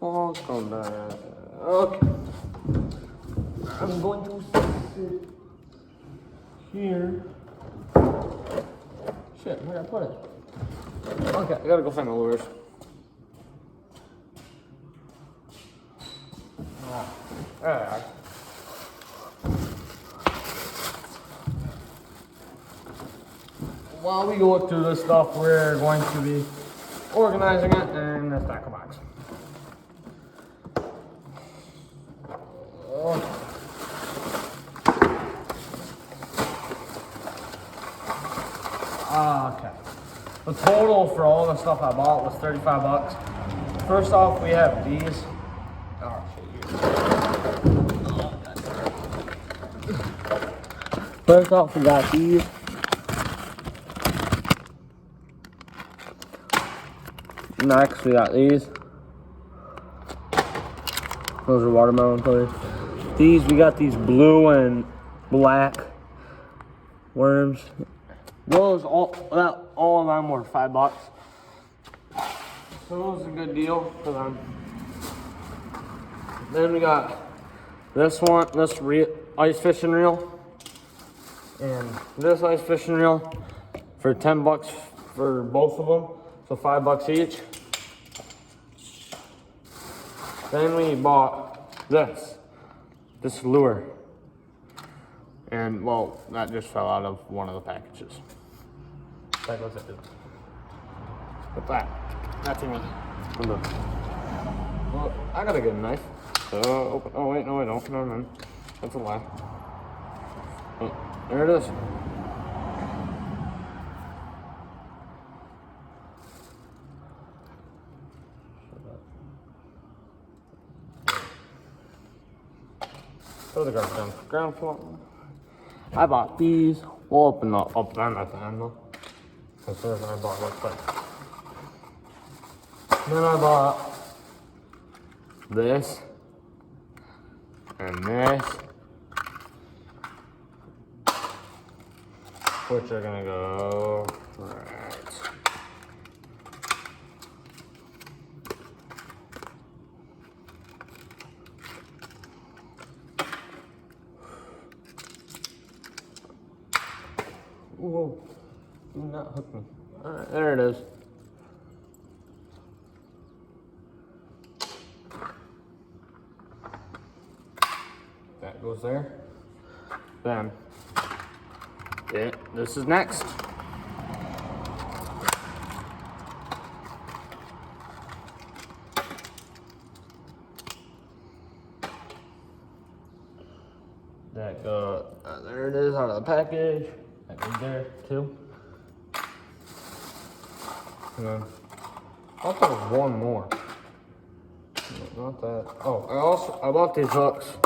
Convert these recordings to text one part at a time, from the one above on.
Oh, let's go back. Okay. I'm going to sit here. Shit, where'd I put it? Okay, I gotta go find my lures. There they are. While we go through this stuff, we're going to be organizing it in this tackle box. Okay. The total for all the stuff I bought was 35 bucks. First off, we have these. Oh, shit. First off, we got these. Next, we got these. Those are watermelon colors. These, we got these blue and black worms. Those, all of them were 5 bucks. So it was a good deal for them. Then we got this one, this ice fishing reel. And this ice fishing reel for 10 bucks for both of them. So 5 bucks each. Then we bought this lure. And well, that just fell out of one of the packages. That goes into with that thing. Well, I gotta get a knife. Open. Oh wait, no I don't. Never mind. That's a lie. Oh, there it is. Throw the garbage down. Ground floor. I bought these. We'll open up them at the end though. Because there's I bought real quick. Then I bought this and this, which are gonna go right. Whoa, do not hook me. Alright, there it is. That goes there. Then, this is next. That goes, there it is out of the package. That goes there too. And then, I thought there was one more. Not that. Oh, I bought these hooks.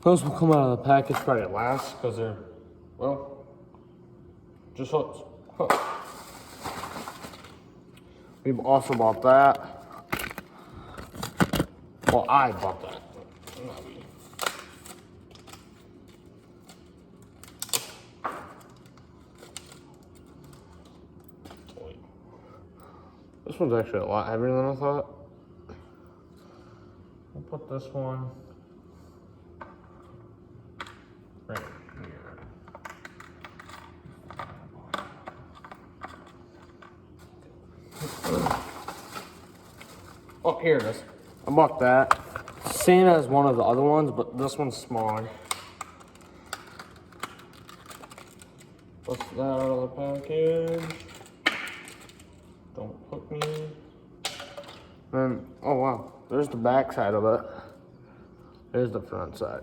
Those will come out of the package probably last because they're, well, just hooks. We've also bought that. Well, I bought that. This one's actually a lot heavier than I thought. I'll put this one right here. Oh, here it is. I bought that. Same as one of the other ones, but this one's smaller. What's that out of the package? Don't hook me. Then, oh wow, there's the back side of it. There's the front side.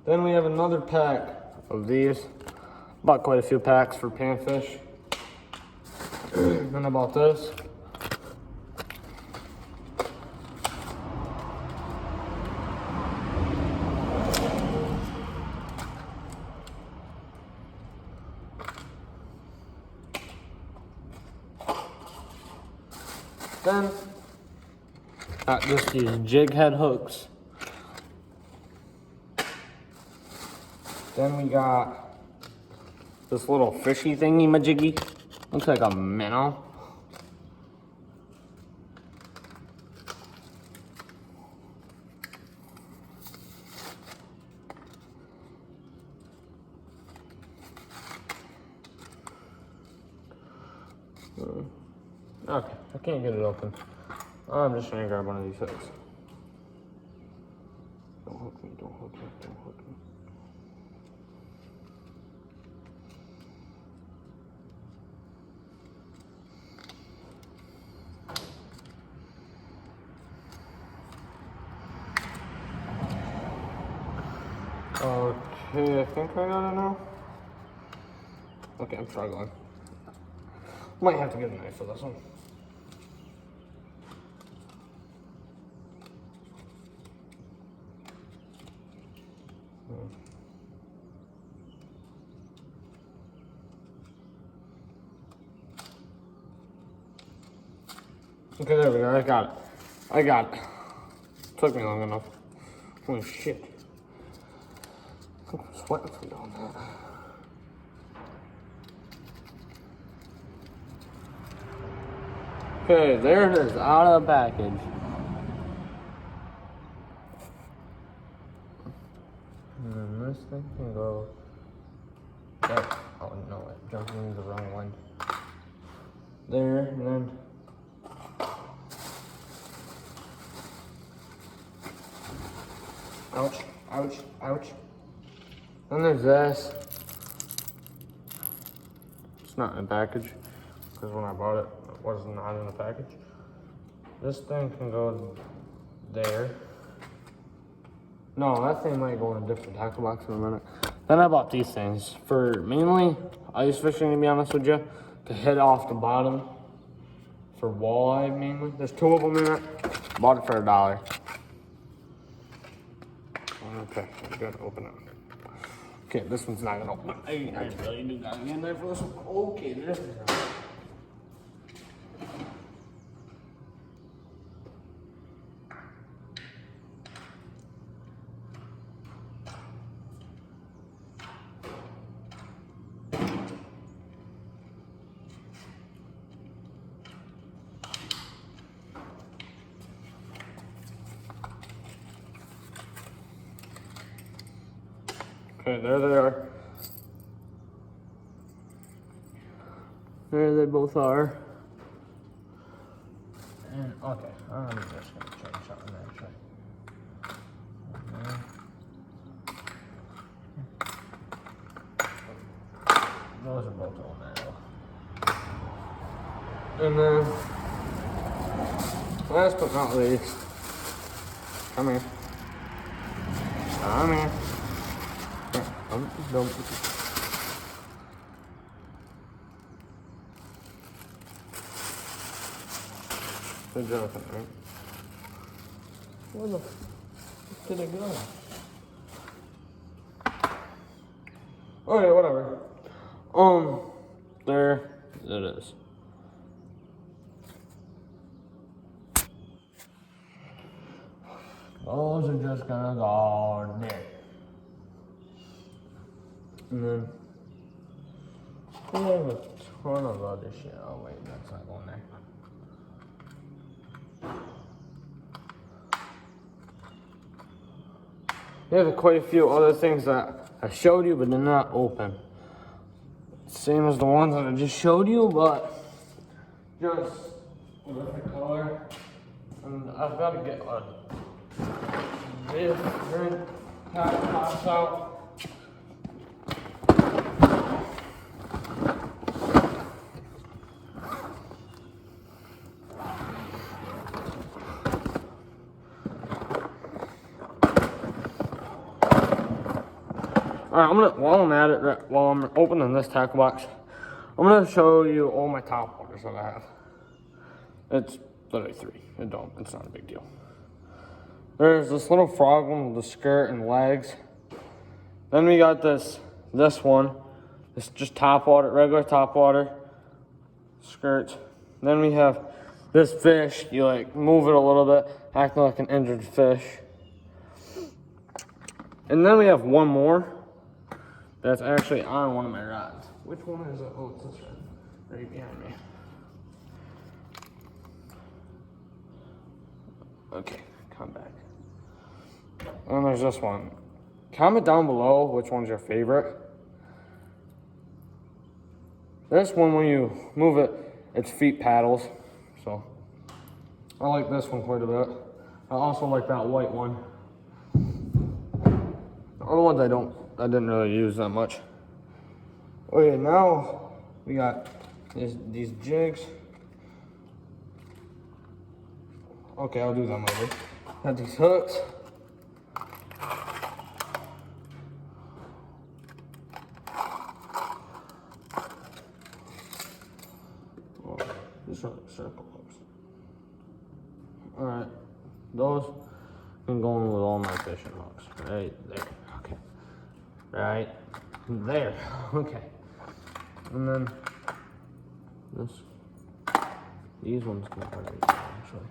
Then we have another pack of these. Bought quite a few packs for panfish. Then I bought this. Then, just these jig head hooks. Then we got this little fishy thingy majiggy. Looks like a minnow. Okay, I can't get it open. I'm just gonna grab one of these hooks. Don't hook me, don't hook me, don't hook me. Okay, I think I got it now. Okay, I'm struggling. Might have to get a knife for this one. Okay, there we go. I got it. I got it. Took me long enough. Holy shit. I'm sweating from doing that. Okay, there it is, out of the package. And then this thing can go. Oh no, it jumped into the wrong one. There, and then. Ouch, ouch, ouch. Then there's this. It's not in the package, because when I bought it, it was not in the package. This thing can go there. No, that thing might go in a different tackle box in a minute. Then I bought these things for mainly ice fishing, to be honest with you, to hit off the bottom for walleye mainly. There's 2 of them in it. Bought it for $1. Okay, I'm gonna open it. Okay, this one's not gonna open. I really do gotta get in there for this one. Okay, this is not. Okay, there they are. There they both are. And okay, I'm just gonna change something actually. Those are both on there. And then, last but not least, come here. Come here. Don't. Good job, right? Where the f did it go? Oh yeah, whatever. There it is. Those are just gonna go there. And then we have a ton of other shit. Oh wait, that's not going there. We have quite a few other things that I showed you, but they're not open. Same as the ones that I just showed you, but just a different color. And I've got to get a different top out. Alright, while I'm at it, while I'm opening this tackle box, I'm gonna show you all my top waters that I have. It's literally 3. It's not a big deal. There's this little frog one with the skirt and legs. Then we got this one. It's just top water, regular top water, skirts. Then we have this fish. You like move it a little bit, acting like an injured fish. And then we have one more. That's actually on one of my rods. Which one is it? Oh, it's this one. Right behind me. Okay, come back. And there's this one. Comment down below which one's your favorite. This one, when you move it, It's feet paddles. So I like this one quite a bit. I also like that white one. The other ones I didn't really use that much. Okay, now we got these jigs. Okay, I'll do them later. Got these hooks. Oh, these are circle hooks. Alright, those can go in with all my fishing hooks. Right there. Okay. Right there. Okay. And then these ones can go right there, actually.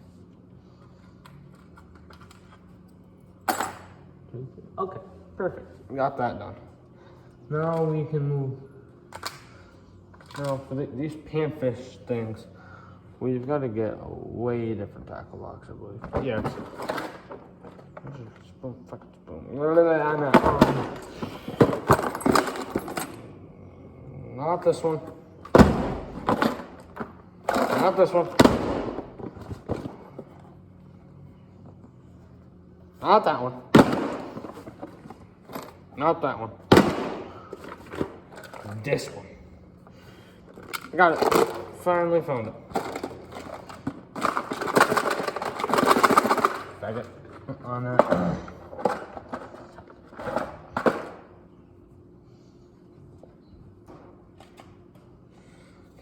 Okay, perfect. Got that done. Now we can move. Now for these panfish things, we've got to get a way different tackle box, I believe. Yeah. Spoon, fucking spoon. Not this one. Not this one. Not that one. Not that one. This one. I got it. Finally found it. Bag it on that.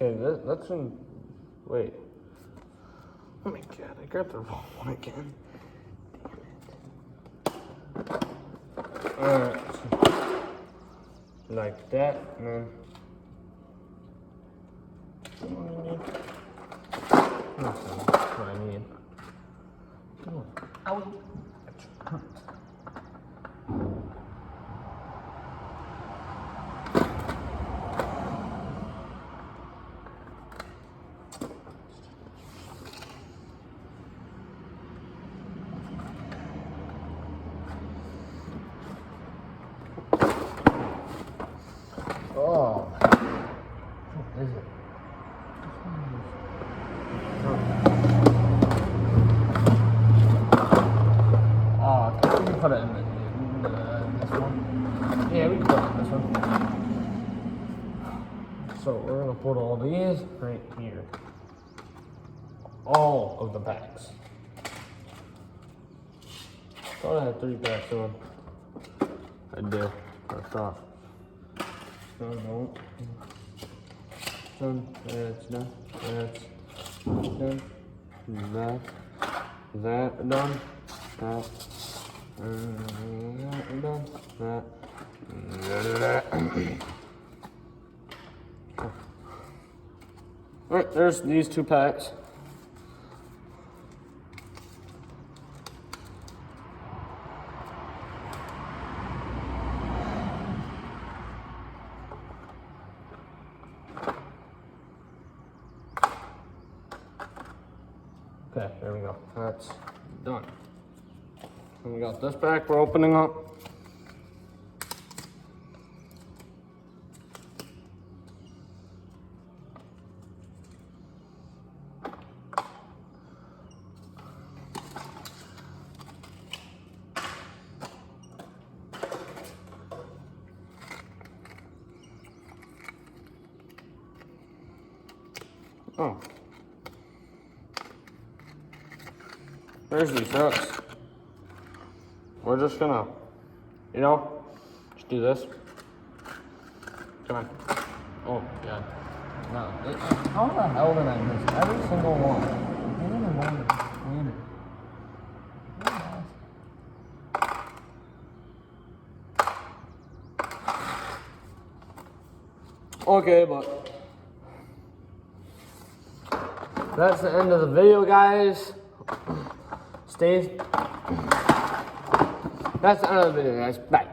Okay, that's in. Wait. Oh my god, I grabbed the wrong one again. Damn it. Alright. Like that, and then. That's what I need. Ow. Oh, what is it? Oh, can we put it in this one? Yeah, we can put it in this one. So we're gonna put all these right here. All of the packs. Thought I had 3 packs on. I do. I thought. No. Done. That's done. That's done. That done. That. Done. That. Alright, there's these 2 packs. Okay, there we go. That's done. And we got this back we're opening up. Oh. There's these hooks. We're just gonna, just do this. Come on. Oh, God. No. How the hell did I miss every single one? Okay, but that's the end of the video, guys. That's the end of the video, guys. Bye.